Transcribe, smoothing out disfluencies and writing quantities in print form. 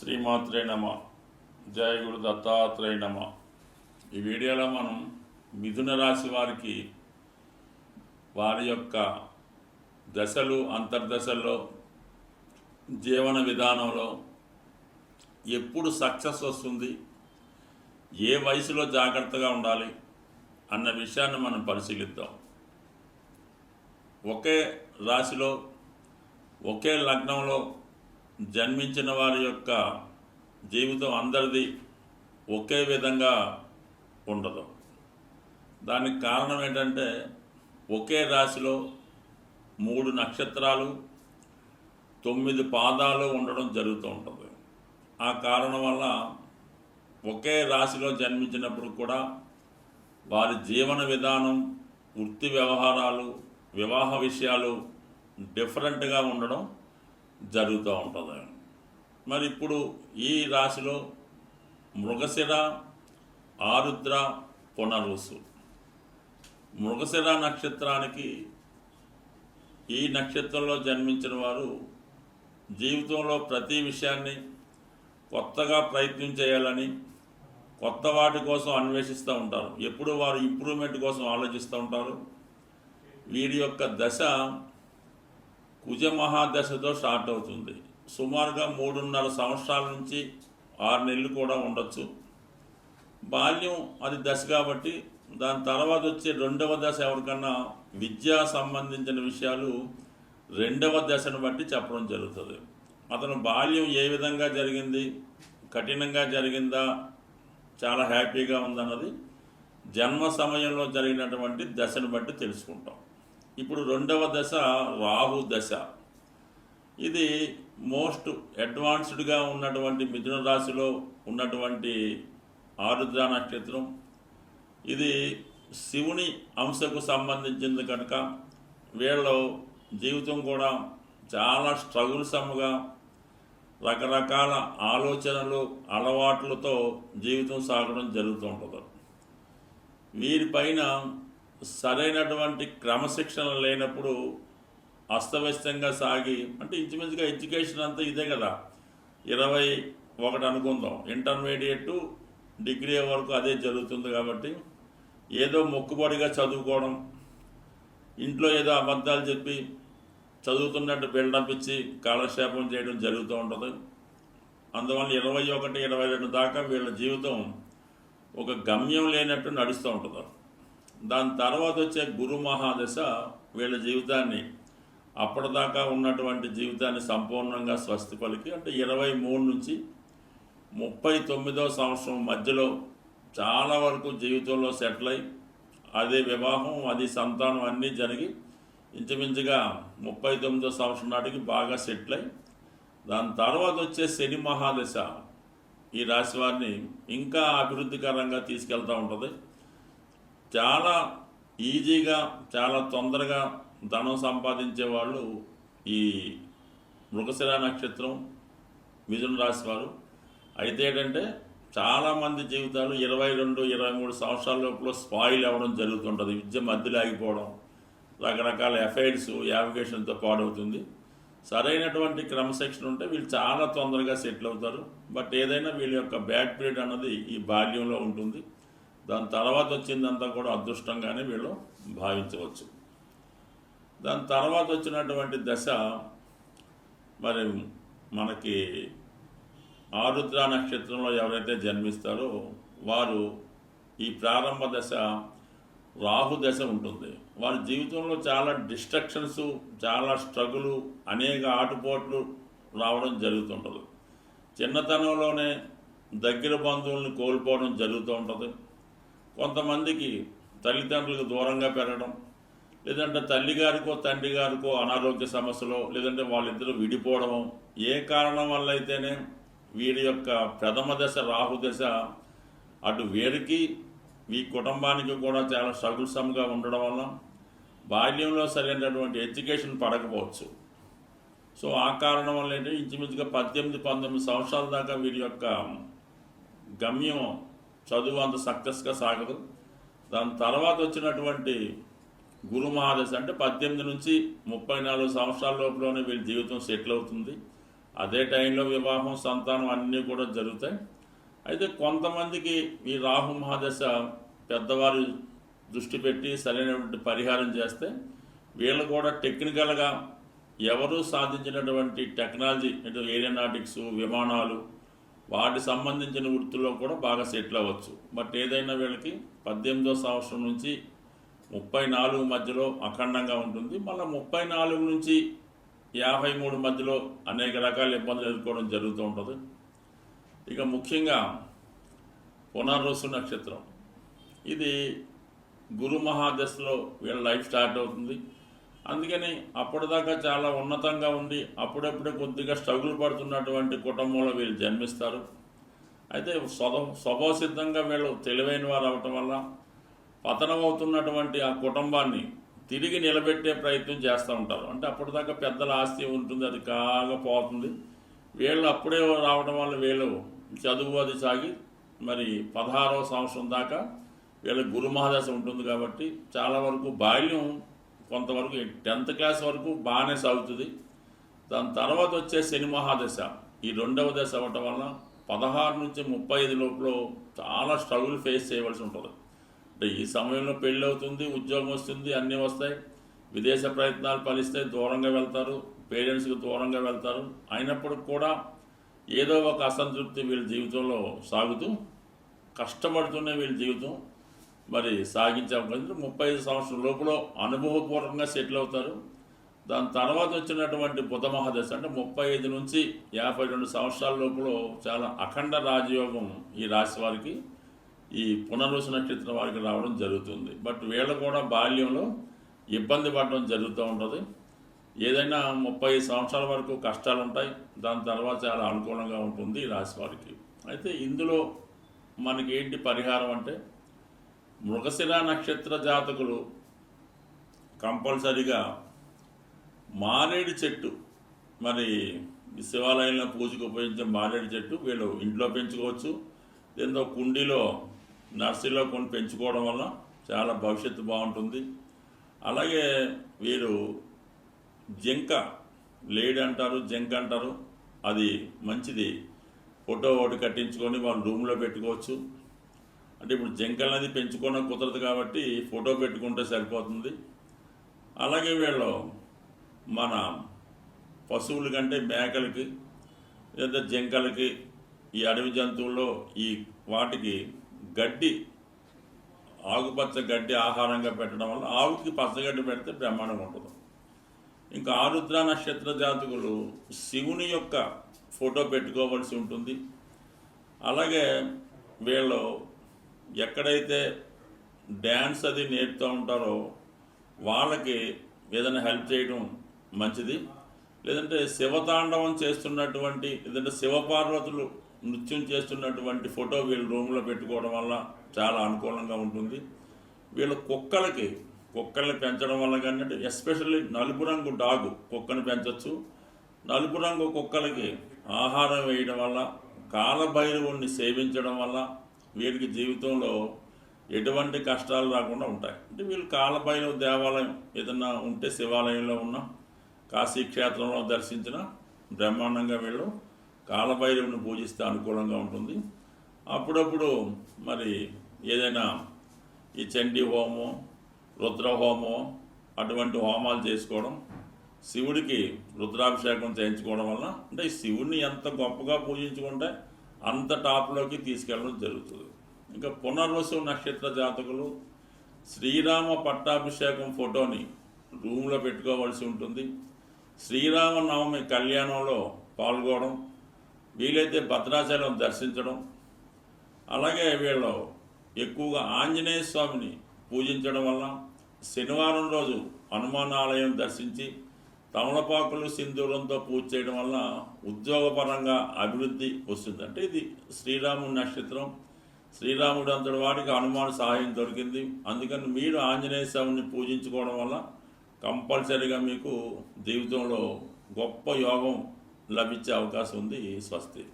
శ్రీమాత్రే నమ. జయ గురు దత్తాత్రేయ నమ. ఈ వీడియోలో మనం మిథున రాశి వారికి వారి యొక్క దశలు, అంతర్దశల్లో, జీవన విధానంలో ఎప్పుడు సక్సెస్ వస్తుంది, ఏ వయసులో జాగ్రత్తగా ఉండాలి అన్న విషయాన్ని మనం పరిశీలిద్దాం. ఒకే రాశిలో, ఒకే లగ్నంలో జన్మించిన వారి యొక్క జీవితం అందరిది ఒకే విధంగా ఉండదు. దానికి కారణం ఏంటంటే ఒకే రాశిలో 3 నక్షత్రాలు 9 పాదాలు ఉండడం జరుగుతూ ఉంటుంది. ఆ కారణం వల్ల ఒకే రాశిలో జన్మించినప్పుడు కూడా వారి జీవన విధానం, వృత్తి వ్యవహారాలు, వివాహ విషయాలు డిఫరెంట్గా ఉండడం జరుగుతూ ఉంటుంది. మరి ఇప్పుడు ఈ రాశిలో మృగశిర, ఆరుద్ర, పునర్వసు, మృగశిర నక్షత్రానికి ఈ నక్షత్రంలో జన్మించిన వారు జీవితంలో ప్రతి విషయాన్ని కొత్తగా ప్రయత్నం చేయాలని, కొత్త వాటి కోసం అన్వేషిస్తూ ఉంటారు. ఎప్పుడు వారు ఇంప్రూవ్మెంట్ కోసం ఆలోచిస్తూ ఉంటారు. వీరి యొక్క దశ కుజ మహాదశతో స్టార్ట్ అవుతుంది. సుమారుగా 3.5 సంవత్సరాల నుంచి 6 నెలలు కూడా ఉండొచ్చు. బాల్యం అది దశ కాబట్టి దాని తర్వాత వచ్చే 2వ దశ ఎవరికన్నా విద్యా సంబంధించిన విషయాలు 2వ దశను బట్టి చెప్పడం జరుగుతుంది. అతను బాల్యం ఏ విధంగా జరిగింది, కఠినంగా జరిగిందా, చాలా హ్యాపీగా ఉందన్నది జన్మ సమయంలో జరిగినటువంటి దశను బట్టి తెలుసుకుంటాం. ఇప్పుడు 2వ దశ రాహు దశ. ఇది మోస్ట్ అడ్వాన్స్డ్గా ఉన్నటువంటి మిథున రాశిలో ఉన్నటువంటి ఆరుద్ర నక్షత్రం. ఇది శివుని అంశకు సంబంధించింది కనుక వీళ్ళ జీవితం కూడా చాలా స్ట్రగుల్సమ్గా, రకరకాల ఆలోచనలు, అలవాట్లతో జీవితం సాగడం జరుగుతూ ఉంటుంది. వీరిపైన సరైనటువంటి క్రమశిక్షణ లేనప్పుడు అస్తవ్యస్తంగా సాగి, అంటే ఇంచుమించుగా ఎడ్యుకేషన్ అంతా ఇదే కదా, 21 అనుకుందాం, ఇంటర్మీడియట్ టు డిగ్రీ వరకు అదే జరుగుతుంది. కాబట్టి ఏదో మొక్కుబడిగా చదువుకోవడం, ఇంట్లో ఏదో అబద్ధాలు చెప్పి చదువుతున్నట్టు బిల్డప్ ఇచ్చి కాలక్షేపం చేయడం జరుగుతూ ఉంటుంది. అందువల్ల 21, 22 దాకా వీళ్ళ జీవితం ఒక గమ్యం లేనట్టు నడుస్తూ ఉంటుంది. దాని తర్వాత వచ్చే గురు మహాదశ వీళ్ళ జీవితాన్ని, అప్పటిదాకా ఉన్నటువంటి జీవితాన్ని సంపూర్ణంగా స్వస్తి పలికి, అంటే 23 నుంచి 39వ సంవత్సరం మధ్యలో చాలా వరకు జీవితంలో సెటిల్ అయి, అదే వివాహం, అది సంతానం అన్నీ జరిగి ఇంచుమించుగా 39వ సంవత్సరం నాటికి బాగా సెటిల్ అయి, దాని తర్వాత వచ్చే శని మహాదశ ఈ రాశి వారిని ఇంకా అభివృద్ధికరంగా తీసుకెళ్తూ ఉంటుంది. చాలా ఈజీగా, చాలా తొందరగా ధనం సంపాదించే వాళ్ళు ఈ మృగశిర నక్షత్రం మిథున రాశి వారు. అయితే ఏంటంటే చాలామంది జీవితాలు 22, 23 సంవత్సరాల లోపల స్పాయిల్ అవ్వడం జరుగుతుంటుంది. విద్య మధ్యలో ఆగిపోవడం, రకరకాల ఎఫైర్స్, యావిగేషన్తో పాడవుతుంది. సరైనటువంటి క్రమశిక్షణ ఉంటే వీళ్ళు చాలా తొందరగా సెటిల్ అవుతారు. బట్ ఏదైనా వీళ్ళ యొక్క బ్యాడ్ పీరియడ్ అన్నది ఈ బాల్యంలో ఉంటుంది. దాని తర్వాత వచ్చిందంతా కూడా అదృష్టంగానే వీళ్ళు భావించవచ్చు. దాని తర్వాత వచ్చినటువంటి దశ మరి మనకి ఆరుద్ర నక్షత్రంలో ఎవరైతే జన్మిస్తారో వారు ఈ ప్రారంభ దశ రాహు దశ ఉంటుంది. వారి జీవితంలో చాలా డిస్ట్రక్షన్స్, చాలా స్ట్రగులు, అనేక ఆటుపోట్లు రావడం జరుగుతుంటుంది. చిన్నతనంలోనే దగ్గర బంధువులను కోల్పోవడం జరుగుతూ ఉంటుంది. కొంతమందికి తల్లిదండ్రులకు దూరంగా పెరగడం, లేదంటే తల్లిగారికో తండ్రి గారికో అనారోగ్య సమస్యలో, లేదంటే వాళ్ళిద్దరూ విడిపోవడము, ఏ కారణం వల్ల అయితేనే వీరి యొక్క ప్రథమ దశ రాహు దశ అటు వీరికి, ఈ కుటుంబానికి కూడా చాలా స్ట్రగుల్సమ్గా ఉండడం వల్ల బాల్యంలో సరైనటువంటి ఎడ్యుకేషన్ పడకపోవచ్చు. సో ఆ కారణం వల్ల ఏంటంటే ఇంచుమించుగా 18, 19 సంవత్సరాల దాకా వీరి యొక్క గమ్యం చదువు అంత సక్సెస్గా సాగదు. దాని తర్వాత వచ్చినటువంటి గురు మహాదశ అంటే 18 నుంచి 34 సంవత్సరాల లోపలనే వీళ్ళ జీవితం సెటిల్ అవుతుంది. అదే టైంలో వివాహం, సంతానం అన్నీ కూడా జరుగుతాయి. అయితే కొంతమందికి ఈ రాహు మహాదశ పెద్దవారు దృష్టి పెట్టి సరైనటువంటి పరిహారం చేస్తే వీళ్ళు కూడా టెక్నికల్గా ఎవరు సాధించినటువంటి టెక్నాలజీ అంటే ఏరోనాటిక్స్, విమానాలు, వాటి సంబంధించిన వృత్తుల్లో కూడా బాగా సెటిల్ అవ్వచ్చు. బట్ ఏదైనా వీళ్ళకి 18వ సంవత్సరం నుంచి 34 మధ్యలో అఖండంగా ఉంటుంది. మళ్ళీ 34 నుంచి 53 మధ్యలో అనేక రకాల ఇబ్బందులు ఎదుర్కోవడం జరుగుతూ ఉంటుంది. ఇక ముఖ్యంగా పునర్వసు నక్షత్రం, ఇది గురు మహాదశలో వీళ్ళ లైఫ్ స్టార్ట్ అవుతుంది. అందుకని అప్పటిదాకా చాలా ఉన్నతంగా ఉండి అప్పుడప్పుడే కొద్దిగా స్ట్రగుల్ పడుతున్నటువంటి కుటుంబంలో వీళ్ళు జన్మిస్తారు. అయితే స్వభావసిద్ధంగా వీళ్ళు తెలివైన వారు అవటం వల్ల పతనం అవుతున్నటువంటి ఆ కుటుంబాన్ని తిరిగి నిలబెట్టే ప్రయత్నం చేస్తూ ఉంటారు. అంటే అప్పటిదాకా పెద్దల ఆస్తి ఉంటుంది, అది కాగా పోతుంది. వీళ్ళు అప్పుడే రావడం వల్ల వీళ్ళు చదువు అది సాగి మరి 16వ సంవత్సరం దాకా వీళ్ళకి గురు మహాదశ ఉంటుంది. కాబట్టి చాలా వరకు బాల్యం కొంతవరకు 10th క్లాస్ వరకు బాగానే సాగుతుంది. దాని తర్వాత వచ్చే శని మహాదశ ఈ 2వ దశ అవ్వటం వల్ల 16 నుంచి 35 లోపల చాలా స్ట్రగుల్ ఫేస్ చేయవలసి ఉంటుంది. అంటే ఈ సమయంలో పెళ్ళి అవుతుంది, ఉద్యోగం వస్తుంది, అన్నీ వస్తాయి, విదేశ ప్రయత్నాలు ఫలిస్తాయి, దూరంగా వెళ్తారు, పేరెంట్స్కి దూరంగా వెళ్తారు. అయినప్పటికి కూడా ఏదో ఒక అసంతృప్తి వీళ్ళ జీవితంలో సాగుతూ కష్టపడుతూనే వీళ్ళ జీవితం మరి సాగించే అవకాశం. 35 సంవత్సరం లోపల అనుభవపూర్వకంగా సెటిల్ అవుతారు. దాని తర్వాత వచ్చినటువంటి బుధ మహాదశ అంటే 35 నుంచి 52 సంవత్సరాల లోపల చాలా అఖండ రాజయోగం ఈ రాశి వారికి, ఈ పునర్వసు నక్షత్రం వారికి రావడం జరుగుతుంది. బట్ వీళ్ళు కూడా బాల్యంలో ఇబ్బంది పడడం జరుగుతూ ఉంటుంది. ఏదైనా 30 సంవత్సరాల వరకు కష్టాలు ఉంటాయి, దాని తర్వాత చాలా అనుకూలంగా ఉంటుంది ఈ రాశి వారికి. అయితే ఇందులో మనకి ఏంటి పరిహారం అంటే, మృగశిర నక్షత్ర జాతకులు కంపల్సరిగా మారేడు చెట్టు, మరి శివాలయంలో పూజకు ఉపయోగించే మారేడు చెట్టు వీళ్ళు ఇంట్లో పెంచుకోవచ్చు. దీంతో కుండీలో నర్సరీలో కొని పెంచుకోవడం వల్ల చాలా భవిష్యత్తు బాగుంటుంది. అలాగే వీరు జింక, లేడీ అంటారు, జింక అంటారు, అది మంచిది, ఫోటో ఒకటి కట్టించుకొని వాళ్ళు రూమ్లో పెట్టుకోవచ్చు. అంటే ఇప్పుడు జింకలు అనేది పెంచుకోవడం కుదరదు కాబట్టి ఫోటో పెట్టుకుంటే సరిపోతుంది. అలాగే వీళ్ళు మన పశువుల కంటే మేకలకి లేదా జింకలకి ఈ అడవి జంతువుల్లో ఈ వాటికి గడ్డి, ఆకుపచ్చ గడ్డి ఆహారంగా పెట్టడం వల్ల ఆవుకి పచ్చగడ్డి పెడితే బ్రహ్మాండంగా ఉంటుంది. ఇంకా ఆరుద్ర నక్షత్ర జాతకులు శివుని యొక్క ఫోటో పెట్టుకోవాల్సి ఉంటుంది. అలాగే వీళ్ళు ఎక్కడైతే డ్యాన్స్ అది నేర్పుతూ ఉంటారో వాళ్ళకి ఏదైనా హెల్ప్ చేయడం మంచిది. లేదంటే శివతాండవం చేస్తున్నటువంటి, లేదంటే శివపార్వతులు నృత్యం చేస్తున్నటువంటి ఫోటో వీళ్ళు రూమ్లో పెట్టుకోవడం వల్ల చాలా అనుకూలంగా ఉంటుంది. వీళ్ళు కుక్కల్ని పెంచడం వల్ల కానీ, అంటే ఎస్పెషల్లీ నలుపు రంగు డాగు కుక్కని పెంచవచ్చు. నలుపు రంగు కుక్కలకి ఆహారం వేయడం వల్ల, కాలభైరవుణ్ణి సేవించడం వల్ల వీరికి జీవితంలో ఎటువంటి కష్టాలు రాకుండా ఉంటాయి. అంటే వీళ్ళు కాలభైరవ దేవాలయం ఏదన్నా ఉంటే శివాలయంలో ఉన్న, కాశీక్షేత్రంలో దర్శించిన బ్రహ్మాండంగా వీళ్ళు కాలభైరవుని పూజిస్తే అనుకూలంగా ఉంటుంది. అప్పుడప్పుడు మరి ఏదైనా ఈ చండీ హోమం, రుద్ర హోమం అటువంటి హోమాలు చేసుకోవడం, శివుడికి రుద్రాభిషేకం చేయించుకోవడం వల్ల, అంటే ఈ శివుడిని ఎంత గొప్పగా పూజించుకుంటే అంత టాప్లోకి తీసుకెళ్ళడం జరుగుతుంది. ఇంకా పునర్వసు నక్షత్ర జాతకులు శ్రీరామ పట్టాభిషేకం ఫోటోని రూమ్లో పెట్టుకోవాల్సి ఉంటుంది. శ్రీరామనవమి కళ్యాణంలో పాల్గొనడం, వీలైతే భద్రాచలం దర్శించడం, అలాగే వీళ్ళు ఎక్కువగా ఆంజనేయ స్వామిని పూజించడం వల్ల, శనివారం రోజు హనుమాన్ ఆలయం దర్శించి తమలపాకులు సింధూరంతో పూజ చేయడం వల్ల ఉద్యోగపరంగా అభివృద్ధి వస్తుంది. అంటే ఇది శ్రీరాముడి నక్షత్రం, శ్రీరాముడు అంతటి వాడికి హనుమాన్ సహాయం దొరికింది. అందుకని మీరు ఆంజనేయ స్వామిని పూజించుకోవడం వల్ల కంపల్సరీగా మీకు జీవితంలో గొప్ప యోగం లభించే అవకాశం ఉంది. స్వస్తి.